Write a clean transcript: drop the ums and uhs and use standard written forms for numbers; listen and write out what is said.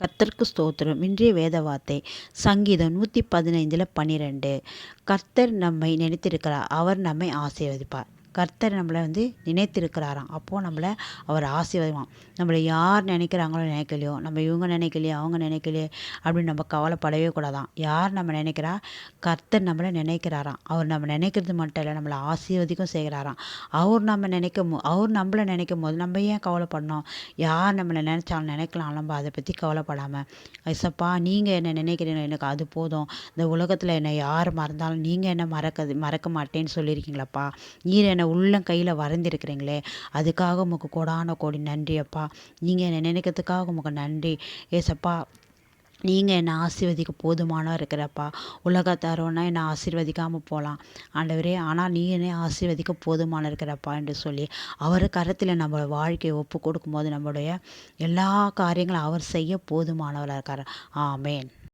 கர்த்தருக்கு ஸ்தோத்திரம். இன்றைய வேத வார்த்தை சங்கீதம் 115:12. கர்த்தர் நம்மை நினைத்திருக்கிறார், அவர் நம்மை ஆசீர்வதிப்பார். கர்த்தர் நம்மளை நினைத்திருக்கிறாராம். அப்போது நம்மளை அவர் ஆசீர்வதிப்பான். நம்மளை யார் நினைக்கிறாங்களோ நினைக்கலையோ, நம்ம இவங்க நினைக்கலையே அவங்க நினைக்கலையே அப்படின்னு நம்ம கவலைப்படவே கூடாதான். யார் நம்ம நினைக்கிறா? கர்த்தர் நம்மளை நினைக்கிறாராம். அவர் நம்ம நினைக்கிறது மட்டும் இல்லை, நம்மளை ஆசீர்வதிக்கும் செய்கிறாராம். அவர் நம்மளை நினைக்கும் போது நம்ம ஏன் கவலைப்படணும்? யார் நம்மளை நினைச்சாலும் நினைக்கலாம், நம்ம அதை பற்றி கவலைப்படாமல், ஐசப்பா நீங்கள் என்ன நினைக்கிறீங்க, எனக்கு அது போதும். இந்த உலகத்தில் என்னை யார் மறந்தாலும் நீங்கள் என்ன மறக்க மாட்டேன்னு சொல்லியிருக்கீங்களப்பா. நீர் என்னை உள்ளங்கையில் வரைந்திருக்கிறீங்களே, அதுக்காக உமக்கு கோடான கோடி நன்றி அப்பா. நீங்கள் என்னை நினைக்கிறதுக்காக உமக்கு நன்றி ஏசப்பா. நீங்கள் என்னை ஆசீர்வதிக்க போதுமானவர் இருக்கிறப்பா. உலகத்தாரோன்னா என்னை ஆசீர்வதிக்காமல் போகலாம் ஆண்டவரே, ஆனால் நீ என்னை ஆசீர்வதிக்க போதுமான இருக்கிறப்பா என்று சொல்லி அவர் கரத்தில் நம்ம வாழ்க்கையை ஒப்பு கொடுக்கும்போது நம்மளுடைய எல்லா காரியங்களும் அவர் செய்ய போதுமானவராக இருக்கார். ஆமேன்.